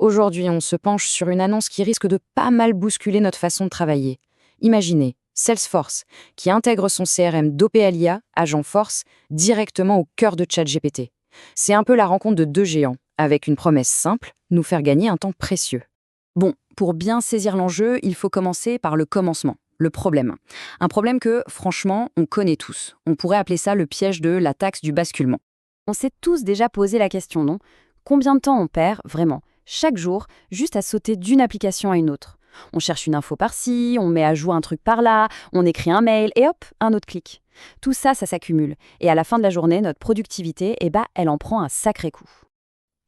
Aujourd'hui, on se penche sur une annonce qui risque de pas mal bousculer notre façon de travailler. Imaginez Salesforce, qui intègre son CRM d'OPLIA, Agentforce, directement au cœur de ChatGPT. C'est un peu la rencontre de deux géants, avec une promesse simple, nous faire gagner un temps précieux. Bon, pour bien saisir l'enjeu, il faut commencer par le commencement, le problème. Un problème que, franchement, on connaît tous. On pourrait appeler ça le piège de la taxe du basculement. On s'est tous déjà posé la question, non? Combien de temps on perd, vraiment, chaque jour, juste à sauter d'une application à une autre? On cherche une info par-ci, on met à jour un truc par-là, on écrit un mail et hop, un autre clic. Tout ça, ça s'accumule. Et à la fin de la journée, notre productivité, elle en prend un sacré coup.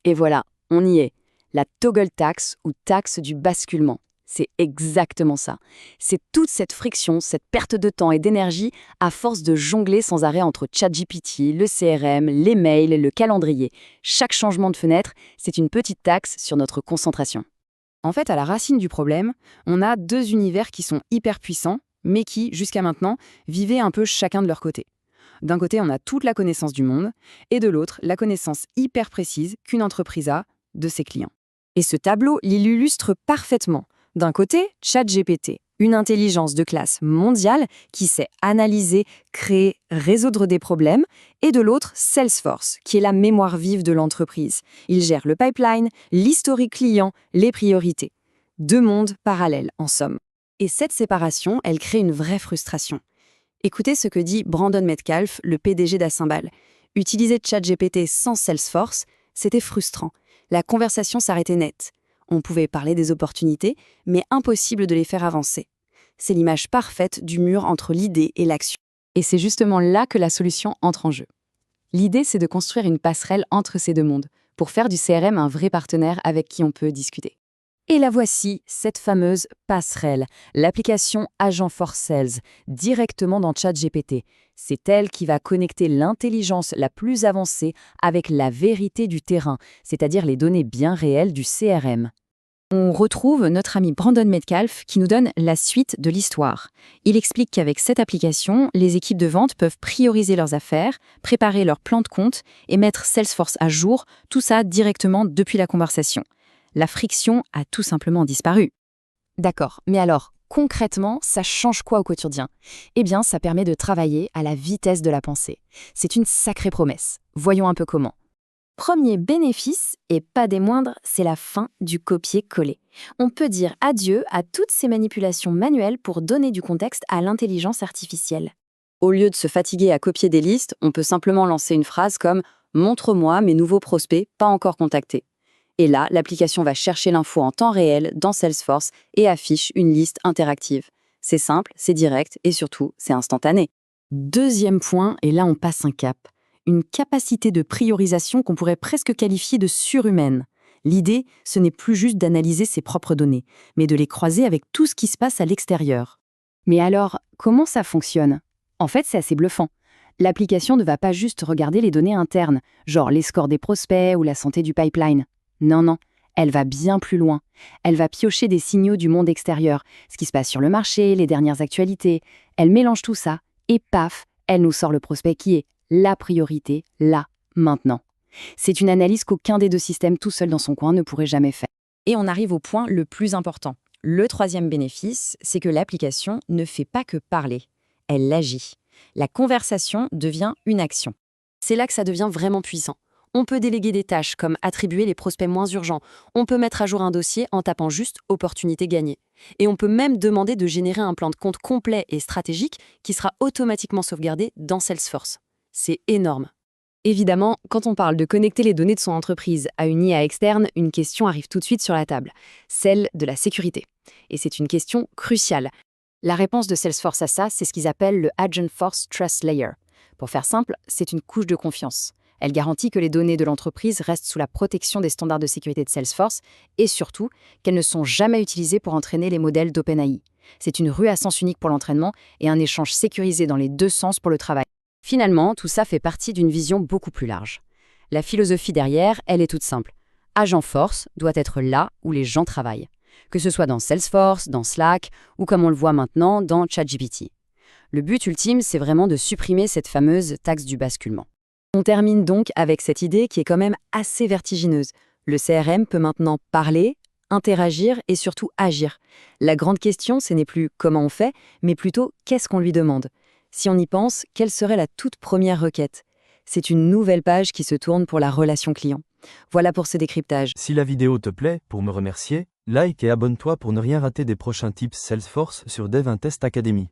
Et voilà, on y est. La toggle tax ou taxe du basculement. C'est exactement ça. C'est toute cette friction, cette perte de temps et d'énergie à force de jongler sans arrêt entre ChatGPT, le CRM, les mails, le calendrier. Chaque changement de fenêtre, c'est une petite taxe sur notre concentration. En fait, à la racine du problème, on a deux univers qui sont hyper puissants, mais qui, jusqu'à maintenant, vivaient un peu chacun de leur côté. D'un côté, on a toute la connaissance du monde, et de l'autre, la connaissance hyper précise qu'une entreprise a de ses clients. Et ce tableau l'illustre parfaitement. D'un côté, ChatGPT, une intelligence de classe mondiale qui sait analyser, créer, résoudre des problèmes, et de l'autre, Salesforce, qui est la mémoire vive de l'entreprise. Il gère le pipeline, l'historique client, les priorités. Deux mondes parallèles, en somme. Et cette séparation, elle crée une vraie frustration. Écoutez ce que dit Brandon Metcalf, le PDG d'Assemble. Utiliser ChatGPT sans Salesforce, c'était frustrant. La conversation s'arrêtait net. On pouvait parler des opportunités, mais impossible de les faire avancer. C'est l'image parfaite du mur entre l'idée et l'action. Et c'est justement là que la solution entre en jeu. L'idée, c'est de construire une passerelle entre ces deux mondes, pour faire du CRM un vrai partenaire avec qui on peut discuter. Et la voici, cette fameuse passerelle, l'application Agentforce Sales, directement dans ChatGPT. C'est elle qui va connecter l'intelligence la plus avancée avec la vérité du terrain, c'est-à-dire les données bien réelles du CRM. On retrouve notre ami Brandon Metcalf qui nous donne la suite de l'histoire. Il explique qu'avec cette application, les équipes de vente peuvent prioriser leurs affaires, préparer leur plan de compte et mettre Salesforce à jour, tout ça directement depuis la conversation. La friction a tout simplement disparu. D'accord, mais alors, concrètement, ça change quoi au quotidien? Eh bien, ça permet de travailler à la vitesse de la pensée. C'est une sacrée promesse. Voyons un peu comment. Premier bénéfice, et pas des moindres, c'est la fin du copier-coller. On peut dire adieu à toutes ces manipulations manuelles pour donner du contexte à l'intelligence artificielle. Au lieu de se fatiguer à copier des listes, on peut simplement lancer une phrase comme « Montre-moi mes nouveaux prospects pas encore contactés ». Et là, l'application va chercher l'info en temps réel dans Salesforce et affiche une liste interactive. C'est simple, c'est direct et surtout, c'est instantané. Deuxième point, et là on passe un cap. Une capacité de priorisation qu'on pourrait presque qualifier de surhumaine. L'idée, ce n'est plus juste d'analyser ses propres données, mais de les croiser avec tout ce qui se passe à l'extérieur. Mais alors, comment ça fonctionne? En fait, c'est assez bluffant. L'application ne va pas juste regarder les données internes, genre les scores des prospects ou la santé du pipeline. Non, elle va bien plus loin. Elle va piocher des signaux du monde extérieur, ce qui se passe sur le marché, les dernières actualités. Elle mélange tout ça, et paf, elle nous sort le prospect qui est la priorité, là, maintenant. C'est une analyse qu'aucun des deux systèmes tout seul dans son coin ne pourrait jamais faire. Et on arrive au point le plus important. Le troisième bénéfice, c'est que l'application ne fait pas que parler. Elle agit. La conversation devient une action. C'est là que ça devient vraiment puissant. On peut déléguer des tâches comme attribuer les prospects moins urgents. On peut mettre à jour un dossier en tapant juste « opportunité gagnée ». Et on peut même demander de générer un plan de compte complet et stratégique qui sera automatiquement sauvegardé dans Salesforce. C'est énorme. Évidemment, quand on parle de connecter les données de son entreprise à une IA externe, une question arrive tout de suite sur la table, celle de la sécurité. Et c'est une question cruciale. La réponse de Salesforce à ça, c'est ce qu'ils appellent le Agentforce Trust Layer. Pour faire simple, c'est une couche de confiance. Elle garantit que les données de l'entreprise restent sous la protection des standards de sécurité de Salesforce et surtout qu'elles ne sont jamais utilisées pour entraîner les modèles d'OpenAI. C'est une rue à sens unique pour l'entraînement et un échange sécurisé dans les deux sens pour le travail. Finalement, tout ça fait partie d'une vision beaucoup plus large. La philosophie derrière, elle est toute simple. Agentforce doit être là où les gens travaillent, que ce soit dans Salesforce, dans Slack ou comme on le voit maintenant dans ChatGPT. Le but ultime, c'est vraiment de supprimer cette fameuse taxe du basculement. On termine donc avec cette idée qui est quand même assez vertigineuse. Le CRM peut maintenant parler, interagir et surtout agir. La grande question, ce n'est plus comment on fait, mais plutôt qu'est-ce qu'on lui demande. Si on y pense, quelle serait la toute première requête? C'est une nouvelle page qui se tourne pour la relation client. Voilà pour ce décryptage. Si la vidéo te plaît, pour me remercier, like et abonne-toi pour ne rien rater des prochains tips Salesforce sur Dev Test Academy.